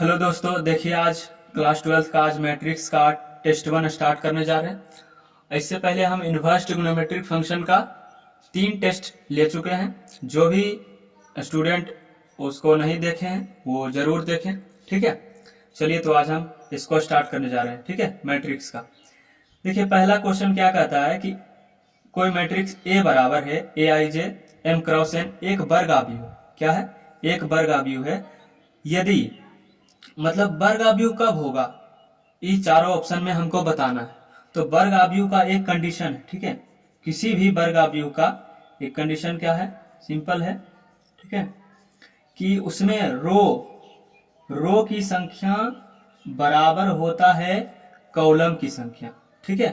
Hello दोस्तों, देखिए आज क्लास 12 का आज मैट्रिक्स का टेस्ट 1 स्टार्ट करने जा रहे हैं। इससे पहले हम इनवर्स ट्रिग्नोमेट्रिक फंक्शन का 3 टेस्ट ले चुके हैं। जो भी स्टूडेंट उसको नहीं देखे हैं वो जरूर देखें, ठीक है। चलिए तो आज हम इसको स्टार्ट करने जा रहे हैं, ठीक है, मैट्रिक्स का। देखिए पहला क्वेश्चन क्या कहता है कि कोई मैट्रिक्स ए बराबर है ए आई जे एम क्रॉस एन एक वर्ग आव्यूह। क्या है? एक वर्ग आव्यूह है। यदि मतलब वर्ग आव्यूह कब होगा, ये चारों ऑप्शन में हमको बताना है। तो वर्ग आव्यूह का एक कंडीशन है, ठीक है। किसी भी वर्ग आव्यूह का एक कंडीशन क्या है? सिंपल है, ठीक है, कि उसमें रो की संख्या बराबर होता है कॉलम की संख्या, ठीक है।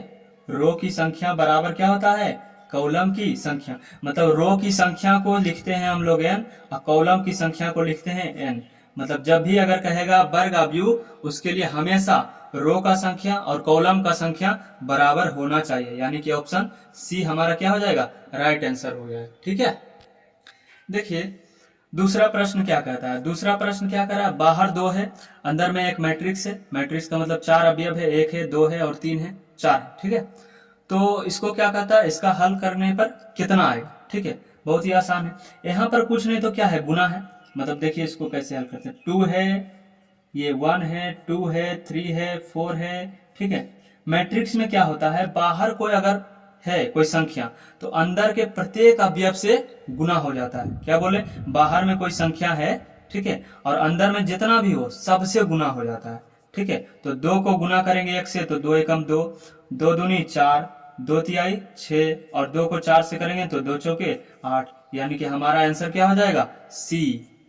रो की संख्या बराबर क्या होता है? कॉलम की संख्या। मतलब रो की संख्या को लिखते हैं हम लोग n और कॉलम की संख्या को लिखते हैं n। मतलब जब भी अगर कहेगा वर्ग आव्यूह, उसके लिए हमेशा रो का संख्या और कॉलम का संख्या बराबर होना चाहिए, यानी कि ऑप्शन सी हमारा क्या हो जाएगा? राइट आंसर हो जाएगा, ठीक है। देखिए दूसरा प्रश्न क्या कहता है। दूसरा प्रश्न क्या कह रहा है? बाहर 2 है, अंदर में एक मैट्रिक्स है। मैट्रिक्स का मतलब 4 अवयव है, 1 है, 2 है और 3 है, 4 है, ठीक है। तो इसको क्या कहता है? इसका हल करने पर कितना आएगा, ठीक है। बहुत ही आसान है। यहाँ पर कुछ नहीं तो क्या है? गुना है। मतलब देखिए इसको कैसे हल करते हैं। 2 है, ये 1 है, 2 है, 3 है, 4 है, ठीक है। मैट्रिक्स में क्या होता है? बाहर कोई अगर है कोई संख्या तो अंदर के प्रत्येक अवयव से गुना हो जाता है। क्या बोले? बाहर में कोई संख्या है, ठीक है, और अंदर में जितना भी हो सबसे गुना हो जाता है, ठीक है। तो 2 को गुना करेंगे 1 से तो 2 एकम 2, 2 दूनी 4, 2 तिहाई 6 और 2 को 4 से करेंगे तो 2 चौके 8। यानी कि हमारा आंसर क्या हो जाएगा?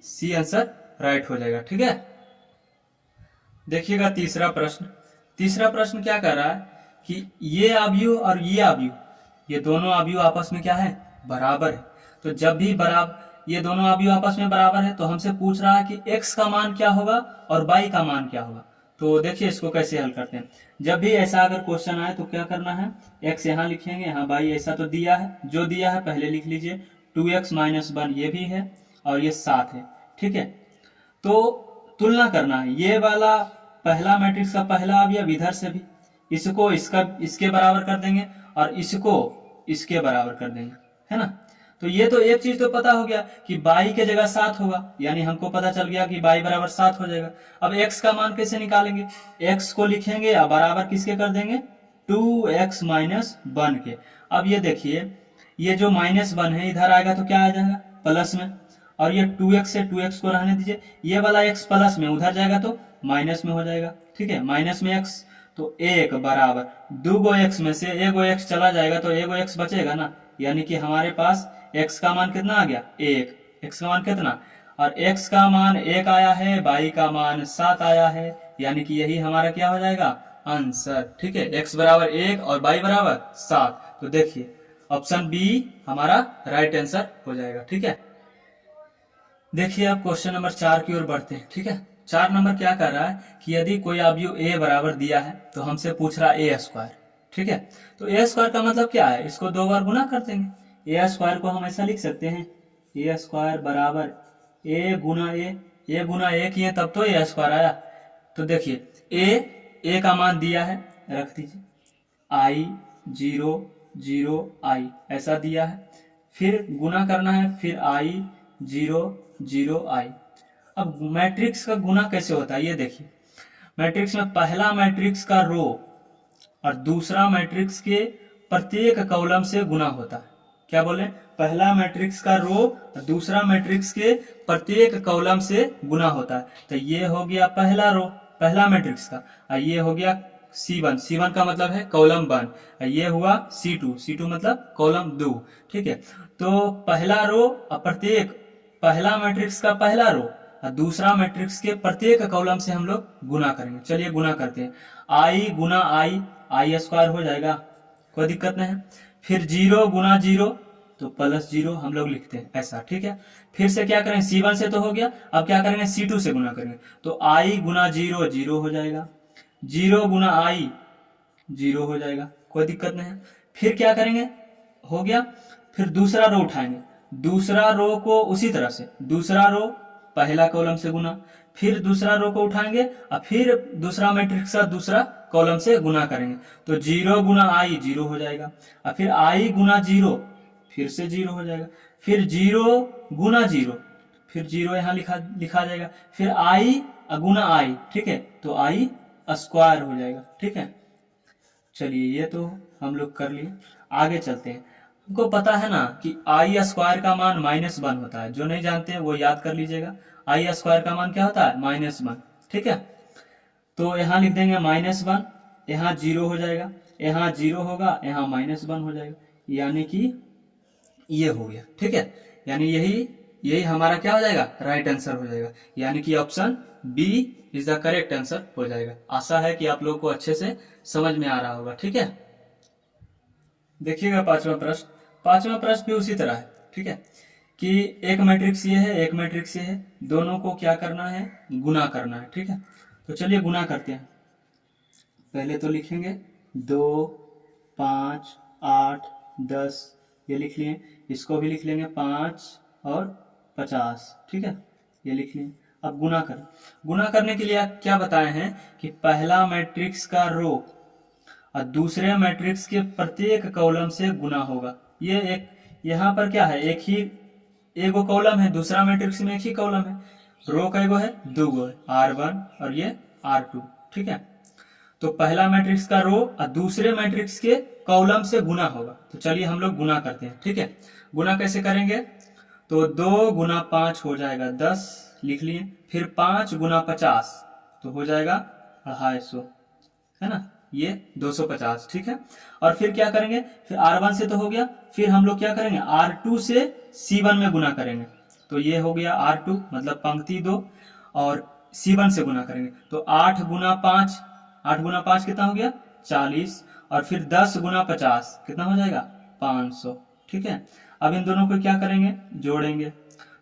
सी आंसर राइट हो जाएगा, ठीक है। देखिएगा तीसरा प्रश्न। तीसरा प्रश्न क्या कर रहा है कि ये आव्यूह और ये आव्यूह, ये दोनों आव्यूह आपस में क्या है? बराबर है। तो जब भी बराबर ये दोनों आव्यूह आपस में बराबर है तो हमसे पूछ रहा है कि x का मान क्या होगा और y का मान क्या होगा। तो देखिए इसको कैसे हल करते हैं। जब भी ऐसा अगर क्वेश्चन आए तो क्या करना है? x यहाँ लिखेंगे, यहाँ y ऐसा तो दिया है, जो दिया है पहले लिख लीजिए। 2x - 1 ये भी है और ये 7 है, ठीक है। तो तुलना करना है, ये वाला पहला मैट्रिक्स का पहला अवयव इधर से भी इसको इसके बराबर कर देंगे और इसको इसके बराबर कर देंगे, है ना। तो ये तो एक चीज तो पता हो गया कि y के जगह 7 होगा, यानी हमको पता चल गया कि y बराबर 7 हो जाएगा। अब x का मान कैसे निकालेंगे? x को लिखेंगे और बराबर किसके कर देंगे? 2x - 1 के। अब ये देखिए, ये जो -1 है इधर आएगा तो क्या आ जाएगा? प्लस में। और ये 2x से 2x को रहने दीजिए, ये वाला x प्लस में उधर जाएगा तो माइनस में हो जाएगा, ठीक है। माइनस में x तो 1 बराबर 2 x में से 1 x चला जाएगा तो 1 x बचेगा ना। यानी कि हमारे पास x का मान कितना आ गया? 1। x का मान कितना? और x का मान 1 आया है, y का मान 7 आया है, यानी कि यही हमारा क्या हो जाएगा? आंसर, ठीक है। x बराबर 1 और y बराबर 7। तो देखिए ऑप्शन बी हमारा राइट आंसर हो जाएगा, ठीक है। देखिए अब क्वेश्चन नंबर 4 की ओर बढ़ते हैं, ठीक है। 4 नंबर क्या कर रहा है कि यदि कोई आव्यूह a बराबर दिया है तो हमसे पूछ रहा है a², ठीक है। तो a² का मतलब क्या है? इसको 2 बार गुना कर देंगे। a² को हम ऐसा लिख सकते हैं, a² बराबर a गुना a किए तब तो a² आया। तो देखिए a का मान दिया है, रख दीजिए, i 0 0 i ऐसा दिया है, फिर गुना करना है, फिर i 0 0 i। अब मैट्रिक्स का गुना कैसे होता है ये देखिए। मैट्रिक्स में पहला मैट्रिक्स का रो और दूसरा मैट्रिक्स के प्रत्येक कॉलम से गुना होता है। क्या बोले? पहला मैट्रिक्स का रो और दूसरा मैट्रिक्स के प्रत्येक कॉलम से गुना होता है। तो ये हो गया पहला रो पहला मैट्रिक्स का, और ये हो गया C1 का मतलब है कॉलम 1, ये हुआ C2 मतलब कॉलम 2, ठीक है। तो पहला रो और प्रत्येक पहला मैट्रिक्स का पहला रो और दूसरा मैट्रिक्स के प्रत्येक कॉलम से हम लोग गुना करेंगे। चलिए गुना करते हैं। i गुना i² हो जाएगा, कोई दिक्कत नहीं है। फिर 0 गुना 0 तो +0 हम लोग लिखते हैं ऐसा, ठीक है। फिर से क्या करें? C1 से तो हो गया, अब क्या करेंगे? C2 से गुना करेंगे तो i गुना 0 0 हो जाएगा, 0 गुना i 0 हो जाएगा, कोई दिक्कत नहीं है। फिर क्या करेंगे? हो गया। फिर दूसरा रो उठाएंगे, दूसरा रो को उसी तरह से दूसरा रो पहला कॉलम से गुना, फिर दूसरा रो को उठाएंगे और फिर दूसरा मैट्रिक्स का दूसरा कॉलम से गुना करेंगे। तो 0 गुना आई 0 हो जाएगा, और फिर आई गुना 0 फिर से 0 हो जाएगा, फिर 0 गुना 0 फिर 0 यहाँ लिखा जाएगा, फिर आई गुना आई, ठीक है, तो आई स्क्वायर हो जाएगा। ठीक है, चलिए ये तो हम लोग कर लिए, आगे चलते हैं। हमको पता है ना कि आई स्क्वायर का मान -1 होता है, जो नहीं जानते हैं वो याद कर लीजिएगा। आई स्क्वायर का मान क्या होता है? -1। ठीक है, तो यहाँ लिख देंगे -1, यहाँ 0 हो जाएगा, यहाँ 0 होगा, यहाँ -1 हो जाएगा, यानी कि ये हो गया। ठीक है, यानी यही हमारा क्या हो जाएगा? राइट आंसर हो जाएगा, यानी कि option B is the correct answer हो जाएगा। आशा है कि आप लोग को अच्छे से समझ में आ रहा होगा। ठीक है, देखिएगा पांचवा प्रश्न भी उसी तरह है। ठीक है, कि एक मैट्रिक्स ये है, एक मैट्रिक्स ये है, दोनों को क्या करना है? गुना करना है। ठीक है, तो चलिए गुना करते हैं। पहले तो लिखेंगे 2, 5, 8, 10, ये लिख लिए। इसको भी लिख लेंगे 5 और 50। ठीक है, ये लिख लिए। अब गुना करें। गुना करने के लिए क्या बताए हैं कि पहला मैट्रिक्स का रो और दूसरे मैट्रिक्स के प्रत्येक कॉलम से गुना होगा। ये एक यहाँ पर क्या है? एगो कॉलम है, दूसरा मैट्रिक्स में एक ही कॉलम है। रो का एगो है, 2 गो है, R1 और ये R2। ठीक है, तो पहला मैट्रिक्स का रो और दूसरे मैट्रिक्स के कॉलम से गुना होगा। तो चलिए हम लोग गुना करते हैं। ठीक है, गुना कैसे करेंगे? तो 2 गुना 5 हो जाएगा 10, लिख लिए। फिर 5 गुना 50 तो हो जाएगा 250, है ना, ये 250। ठीक है, और फिर क्या करेंगे? फिर R1 से तो हो गया, फिर हम लोग क्या करेंगे? R2 से C1 में गुना करेंगे। तो ये हो गया R2 मतलब पंक्ति 2, और C1 से गुना करेंगे तो 8 गुना 5 कितना हो गया? 40, और फिर 10 गुना 50 कितना हो जाएगा? 500। ठीक है, अब इन दोनों को क्या करेंगे? जोड़ेंगे।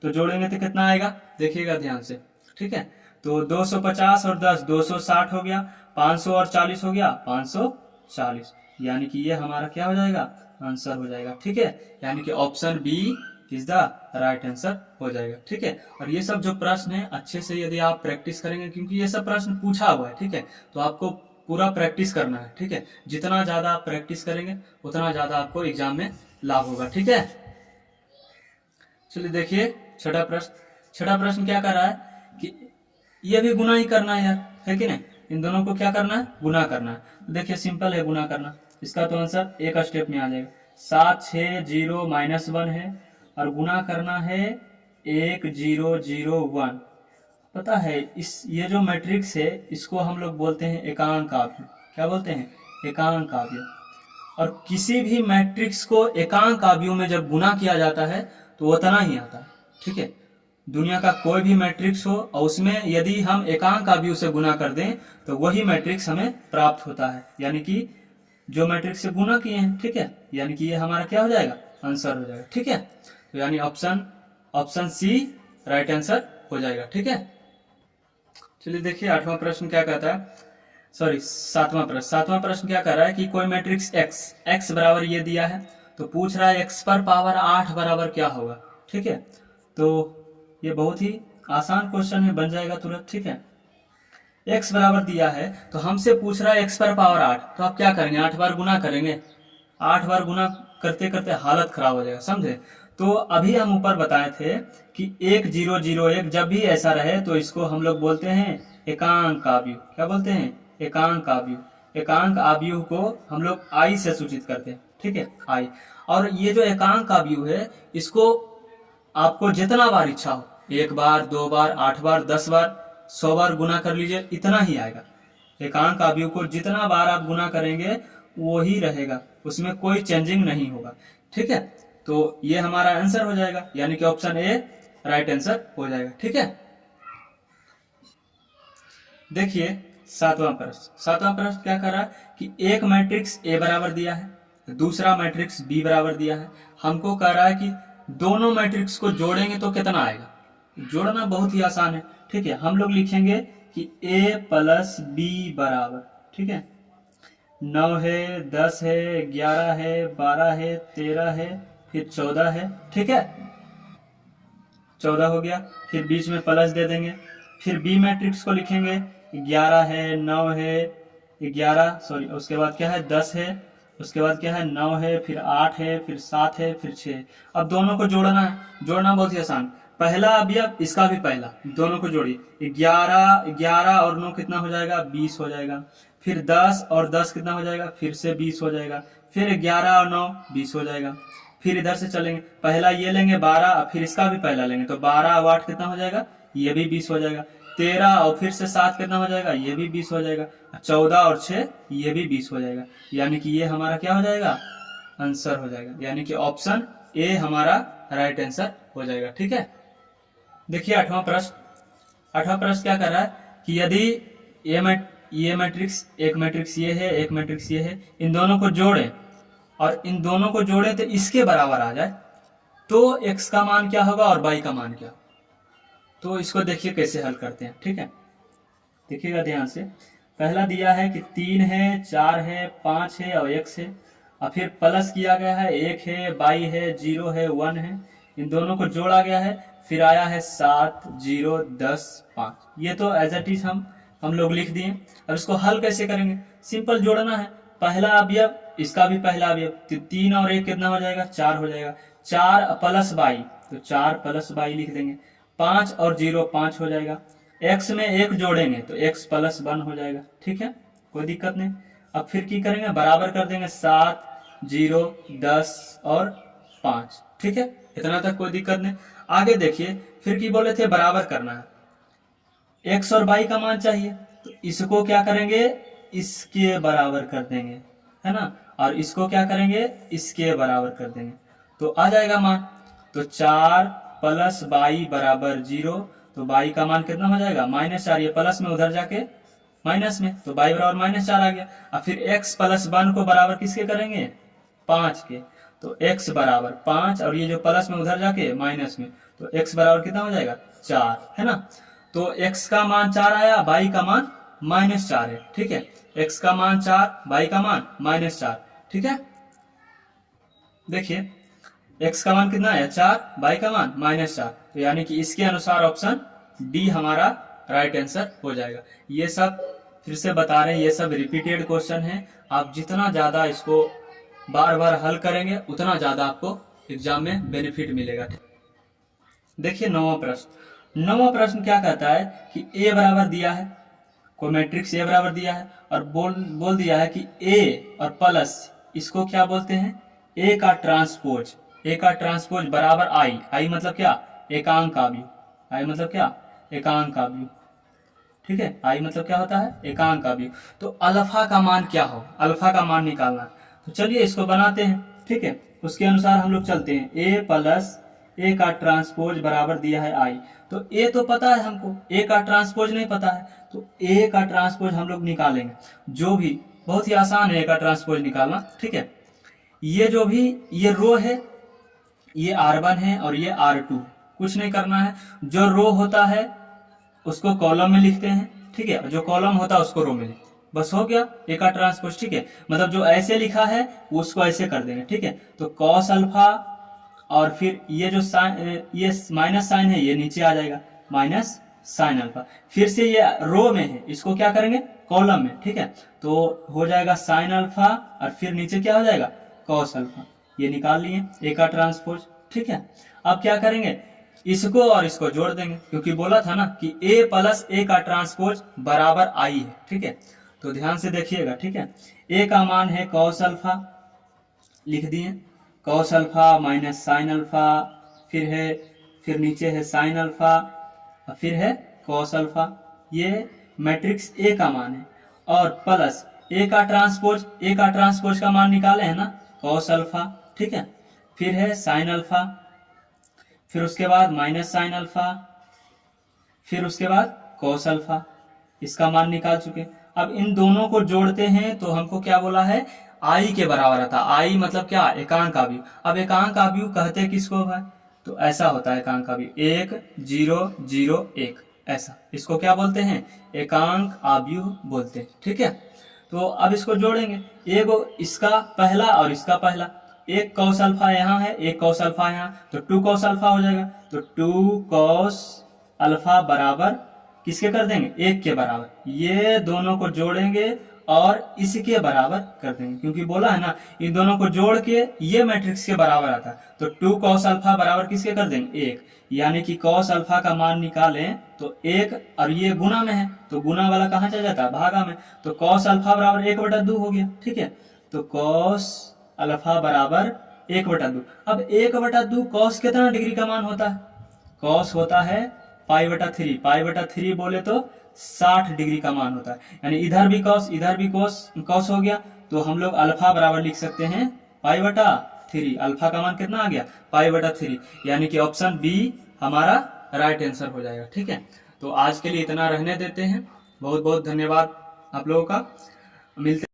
तो जोड़ेंगे तो कितना आएगा? देखिएगा ध्यान से। ठीक है, तो 250 और 10 260 हो गया, 500 और 40 हो गया 540, यानी कि ये हमारा क्या हो जाएगा? आंसर हो जाएगा। ठीक है, यानी कि option B is the right answer हो जाएगा। ठीक है, और ये सब जो प्रश्न है अच्छे से यदि आप प्रैक्टिस करेंगे, क्योंकि ये सब प्रश्न पूछा हुआ है। ठीक है, तो आपको पूरा प्रैक्टिस करना है। ठीक है, जितना ज्यादा आप प्रैक्टिस करेंगे उतना ज्यादा आपको एग्जाम में लाभ होगा। ठीक है, चलिए देखिए छठा प्रश्न क्या कर रहा है कि ये भी गुना ही करना है यार, है कि नहीं? इन दोनों को क्या करना है? गुना करना है। तो देखिए सिंपल है गुना करना, इसका तो आंसर एक स्टेप में आ जाएगा। 7 6 0 -1 है, और गुना करना है 1 0 0 1। पता है ये जो मैट्रिक्स है इसको हम लोग बोलते हैं एकांक आव्यूह। क्या बोलते हैं? एकांक आव्यूह। और किसी भी मैट्रिक्स को एकांक आव्यूह में जब गुना किया जाता है तो उतना ही आता है। ठीक है, दुनिया का कोई भी मैट्रिक्स हो और उसमें यदि हम एकांक आव्यूह से गुना कर दें तो वही मैट्रिक्स हमें प्राप्त होता है, यानी कि जो मैट्रिक्स से गुना किए हैं। ठीक है, यानी कि ये हमारा क्या हो जाएगा? आंसर हो जाएगा। ठीक है, तो यानी ऑप्शन सी राइट आंसर हो जाएगा। ठीक है, चलिए देखिए आठवां प्रश्न क्या कहता है, सॉरी सातवां प्रश्न क्या कर रहा है कि कोई मैट्रिक्स x बराबर ये दिया है, तो पूछ रहा है x पर पावर 8 बराबर क्या होगा। ठीक है, तो ये बहुत ही आसान क्वेश्चन है, बन जाएगा तुरंत। ठीक है, x बराबर दिया है तो हमसे पूछ रहा है x पर पावर 8, तो आप क्या करेंगे? 8 बार गुना करेंगे। 8 बार गुना करते करते हालत खराब हो जाएगा, समझे? तो अभी हम ऊपर बताए थे कि 1 0 0 1 जब भी ऐसा रहे तो इसको हम लोग बोलते हैं एकांक आव्यूह। क्या बोलते हैं? एकांक आव्यूह। एकांक आव्यूह को हम लोग आई से सूचित करते हैं। ठीक है, आई। और ये जो एकांक आव्यूह है इसको आपको जितना बार इच्छा हो, 1 बार 2 बार 8 बार 10 बार 100 बार गुना कर लीजिए, इतना ही आएगा। एकांक आव्यूह को जितना बार आप गुना करेंगे वो ही रहेगा, उसमें कोई चेंजिंग नहीं होगा। ठीक है, तो ये हमारा आंसर हो जाएगा, यानी कि ऑप्शन ए राइट आंसर हो जाएगा। ठीक है, देखिए सातवां प्रश्न क्या कर रहा है कि एक मैट्रिक्स ए बराबर दिया है, दूसरा मैट्रिक्स बी बराबर दिया है। हमको कह रहा है कि दोनों मैट्रिक्स को जोड़ेंगे तो कितना आएगा। जोड़ना बहुत ही आसान है। ठीक है, हम लोग लिखेंगे कि a प्लस बी बराबर, ठीक है, 9 है, 10 है, 11 है, 12 है, 13 है, फिर 14 है। ठीक है, 14 हो गया, फिर बीच में प्लस दे देंगे, फिर बी मैट्रिक्स को लिखेंगे, 11 है, 9 है, 11 सॉरी, उसके बाद क्या है 10 है, उसके बाद क्या है 9 है, फिर 8 है, फिर 7 है, फिर 6 है। अब दोनों को जोड़ना है, जोड़ना बहुत ही आसान, पहला अवयव इसका भी पहला, दोनों को जोड़िए, 11 और 9 कितना हो जाएगा 20 हो जाएगा, फिर 10 और 10 कितना हो जाएगा, फिर से 20 हो जाएगा, फिर 11 और 9 20 हो जाएगा, फिर इधर से चलेंगे, पहला ये लेंगे 12, फिर इसका भी पहला लेंगे, तो 12 और 8 कितना हो जाएगा, ये भी 20 हो जाएगा, 13 और फिर से 7 कितना हो जाएगा, ये भी 20 हो जाएगा, 14 और 6 ये भी 20 हो जाएगा, यानी कि ये हमारा क्या हो जाएगा, आंसर हो जाएगा, यानी कि ऑप्शन ए हमारा राइट आंसर हो जाएगा। ठीक है, देखिए आठवां प्रश्न क्या कर रहा है कि यदि ये मैट्रिक्स, एक मैट्रिक्स ये है, एक मैट्रिक्स ये है, इन दोनों को जोड़ें और इन दोनों को जोड़ें तो इसके बराबर आ जाए, तो x का मान क्या होगा और y का मान क्या, तो इसको देखिए कैसे हल करते हैं। ठीक है, देखिएगा ध्यान से, पहला दिया है कि 3 है, 4 है, 5 है और x है, और फिर प्लस किया गया है 1 है, y है, 0 है, 1 है, इन दोनों को जोड़ा गया है, फिर आया है 7, 0, 10, 5, ये तो एज इट इज हम लोग लिख दिए। अब इसको हल कैसे करेंगे, सिंपल जोड़ना है, पहला अवयव इसका भी पहला अवयव, 3 और 1 कितना हो जाएगा 4 हो जाएगा, 4 प्लस y, तो 4 प्लस y लिख देंगे, 5 और 0 5 हो जाएगा, x में 1 जोड़ेंगे तो x प्लस 1 हो जाएगा। ठीक है, कोई दिक्कत नहीं। अब फिर की करेंगे, बराबर कर देंगे 7, 0, 10 और 5। ठीक है, इतना तक कोई दिक्कत नहीं। आगे देखिए, फिर की बोले थे बराबर करना है, x और y का मान चाहिए, तो इसको क्या करेंगे, इसके बराबर कर देंगे, है ना, और इसको क्या करेंगे, इसके बराबर कर देंगे, तो आ जाएगा मान, तो 4 प्लस y बराबर 0, तो y का मान कितना हो जाएगा -4, ये प्लस में उधर जाके माइनस में, तो y बराबर -4 आ गया। अब फिर x प्लस 1 को बराबर किसके करेंगे, 5 के, तो x बराबर 5, और ये जो प्लस में उधर जाके माइनस में, तो x बराबर कितना हो जाएगा 4, है ना, तो x का मान 4 आया, y का मान -4 है। ठीक है, x का मान 4, y का मान -4। ठीक है, देखिए x का मान कितना है 4, y का मान -4, तो यानी कि इसके अनुसार ऑप्शन डी हमारा राइट आंसर हो जाएगा। ये सब फिर से बता रहे हैं, ये सब रिपीटेड क्वेश्चन है, आप जितना ज्यादा इसको बार बार हल करेंगे उतना ज्यादा आपको एग्जाम में बेनिफिट मिलेगा। देखिए नौवां प्रश्न क्या कहता है कि a बराबर दिया है, कोई मैट्रिक्स a बराबर दिया है, और बोल दिया है कि a और प्लस इसको क्या बोलते हैं, a का ट्रांसपोज बराबर i मतलब क्या, एकांक अवयव, i मतलब क्या, एकांक अवयव। ठीक है, i मतलब क्या होता है, एकांक अवयव। तो अल्फा का मान क्या हो, अल्फा का मान निकालना, तो चलिए इसको बनाते हैं। ठीक है, उसके अनुसार हम लोग चलते हैं, a प्लस a का ट्रांसपोज बराबर दिया है i, तो a तो पता है हमको, a का ट्रांसपोज नहीं पता है, तो a का ट्रांसपोज हम लोग निकालेंगे, जो भी बहुत ही आसान है a का ट्रांसपोज निकालना। ठीक है, ये जो भी ये रो है, ये r1 है और ये r2, कुछ नहीं करना है, जो रो होता है उसको कॉलम में लिखते हैं, ठीक है, जो कॉलम होता है उसको रो में लिखते हैं, बस हो गया a का ट्रांसपोज। ठीक है, मतलब जो ऐसे लिखा है उसको ऐसे कर देंगे। ठीक है, तो कॉस अल्फा, और फिर ये जो साइन, ये माइनस साइन है, ये नीचे आ जाएगा माइनस साइन अल्फा, फिर से ये रो में है, इसको क्या करेंगे कॉलम में। ठीक है, तो हो जाएगा साइन अल्फा, और फिर नीचे क्या हो जाएगा कॉस अल्फा, ये निकाल लिए a का ट्रांसपोज। ठीक है, अब क्या करेंगे, इसको और इसको जोड़ देंगे, क्योंकि बोला था ना कि a प्लस a का ट्रांसपोज बराबर i है। ठीक है, तो ध्यान से देखिएगा। ठीक है, a का मान है कॉस अल्फा, लिख दिए cos alpha minus sine alpha, फिर नीचे है साइन अल्फा, और फिर है कॉस अल्फा, ये मैट्रिक्स a का मान है, और प्लस a का ट्रांसपोज का मान निकाले है ना कॉस अल्फा। ठीक है, फिर है साइन अल्फा, फिर उसके बाद माइनस साइन अल्फा, फिर उसके बाद कॉस अल्फा, इसका मान निकाल चुके। अब इन दोनों को जोड़ते हैं तो हमको क्या बोला है, i के बराबर आता है। i मतलब क्या, एकांक अवयव। अब एकांक अवयव कहते किसको है, तो ऐसा होता है एकांक अवयव, 1 0 0 1, ऐसा, इसको क्या बोलते हैं, एकांक अवयव बोलते हैं। ठीक है, तो अब इसको जोड़ेंगे, एक इसका पहला और इसका पहला, एक कॉस अल्फा यहाँ है, एक कॉस अल्फा यहाँ, तो 2 कॉस अल्फा हो जाएगा। तो 2 कॉस अल्फा बराबर किसके कर देंगे, 1 के बराबर। ये दोनों को जोड़ेंगे और इसके बराबर कर देंगे, क्योंकि बोला है ना इन दोनों को जोड़ के ये मैट्रिक्स के बराबर आता है। तो 2 कॉस अल्फा बराबर किसके कर देंगे, 1। यानी कि कॉस अल्फा का मान निकालें तो 1, और ये गुना में है तो गुना वाला कहाँ चला जाता है, भागा में। तो कॉस अल्फा बराबर 1/2 हो गया। ठीक है, तो कॉस अल्फा बराबर 1/2। अब 1/2 कॉस कितना डिग्री का मान होता है, कॉस होता है पाई/3। पाई/3 बोले तो 60 डिग्री का मान होता है। यानी इधर भी कॉस इधर भी कॉस हो गया, तो हम लोग अल्फा बराबर लिख सकते हैं पाई/3। अल्फा का मान कितना आ गया, पाई/3। यानी कि ऑप्शन बी हमारा राइट आंसर हो जाएगा। ठीक है, तो आज के लिए इतना रहने देते हैं। बहुत बहुत धन्यवाद आप लोगों का। मिलते